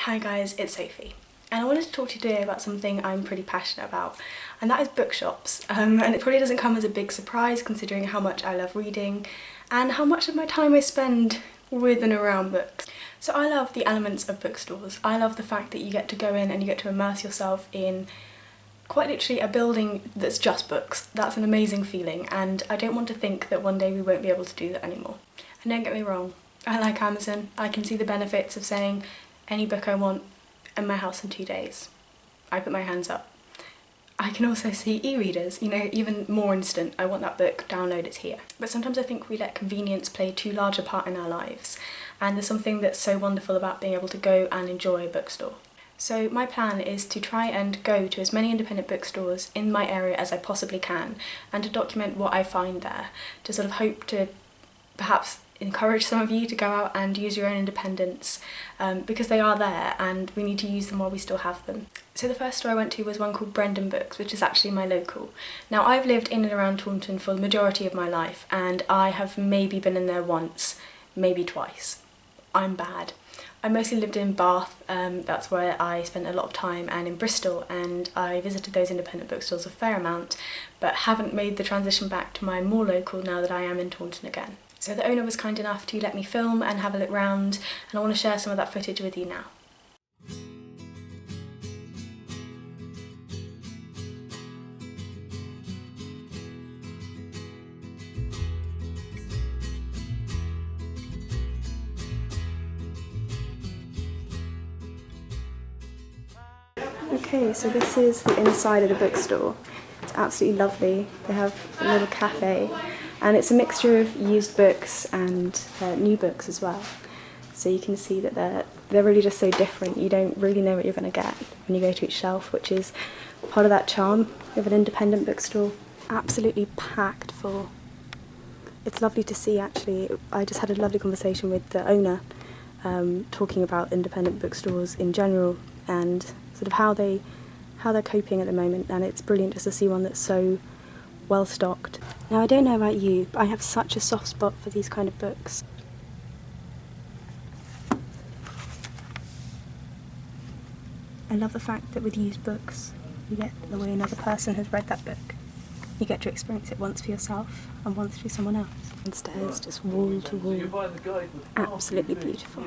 Hi guys, it's Sophie, and I wanted to talk to you today about something I'm pretty passionate about, and that is bookshops. And it probably doesn't come as a big surprise considering how much I love reading and how much of my time I spend with and around books. So I love the elements of bookstores. I love the fact that you get to go in and you get to immerse yourself in quite literally a building that's just books. That's an amazing feeling, and I don't want to think that one day we won't be able to do that anymore. And don't get me wrong, I like Amazon. I can see the benefits of saying any book I want in my house in 2 days. I put my hands up. I can also see e-readers, you know, even more instant. I want that book, download it here. But sometimes I think we let convenience play too large a part in our lives, and there's something that's so wonderful about being able to go and enjoy a bookstore. So my plan is to try and go to as many independent bookstores in my area as I possibly can, and to document what I find there, to sort of hope to perhaps encourage some of you to go out and use your own independence, because they are there and we need to use them while we still have them. So the first store I went to was one called Brendon Books, which is actually my local. Now I've lived in and around Taunton for the majority of my life, and I have maybe been in there once, maybe twice. I'm bad. I mostly lived in Bath, that's where I spent a lot of time, and in Bristol, and I visited those independent bookstores a fair amount, but haven't made the transition back to my more local now that I am in Taunton again. So the owner was kind enough to let me film and have a look round, and I want to share some of that footage with you now. Okay, so this is the inside of the bookstore. It's absolutely lovely. They have a little cafe, and it's a mixture of used books and new books as well. So you can see that they're really just so different. You don't really know what you're going to get when you go to each shelf, which is part of that charm of an independent bookstore. Absolutely packed full. It's lovely to see, actually. I just had a lovely conversation with the owner, talking about independent bookstores in general and sort of how they're coping at the moment, and it's brilliant just to see one that's so well stocked. Now I don't know about you, but I have such a soft spot for these kind of books. I love the fact that with used books you get the way another person has read that book. You get to experience it once for yourself and once through someone else. And stairs just wall to wall. Absolutely beautiful.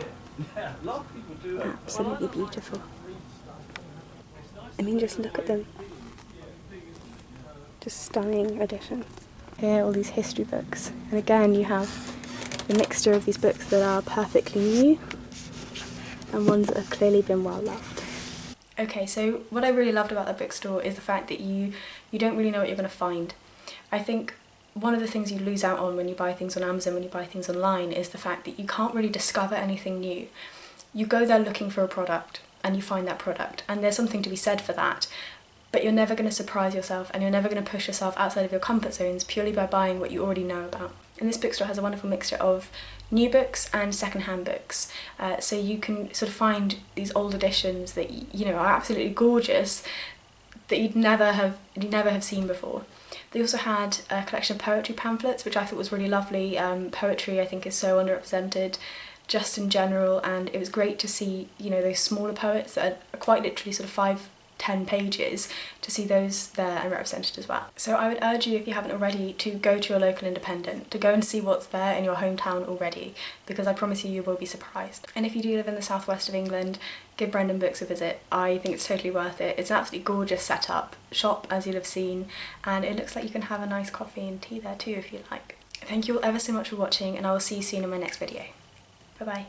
Absolutely beautiful. I mean, just look at them. Just stunning editions. Here, all these history books. And again, you have the mixture of these books that are perfectly new and ones that have clearly been well loved. Okay, so what I really loved about that bookstore is the fact that you don't really know what you're going to find. I think one of the things you lose out on when you buy things on Amazon, when you buy things online, is the fact that you can't really discover anything new. You go there looking for a product and you find that product, and there's something to be said for that, but you're never going to surprise yourself and you're never going to push yourself outside of your comfort zones purely by buying what you already know about. And this bookstore has a wonderful mixture of new books and second-hand books, so you can sort of find these old editions that you know are absolutely gorgeous that you'd never have seen before. They also had a collection of poetry pamphlets, which I thought was really lovely. Poetry, I think, is so underrepresented just in general, and it was great to see, you know, those smaller poets that are quite literally sort of 5-10 pages, to see those there and represented as well. So I would urge you, if you haven't already, to go to your local independent, to go and see what's there in your hometown already, because I promise you, you will be surprised. And if you do live in the southwest of England, give Brendon Books a visit. I think it's totally worth it. It's an absolutely gorgeous setup, shop as you'll have seen, and it looks like you can have a nice coffee and tea there too if you like. Thank you all ever so much for watching, and I will see you soon in my next video. Bye bye.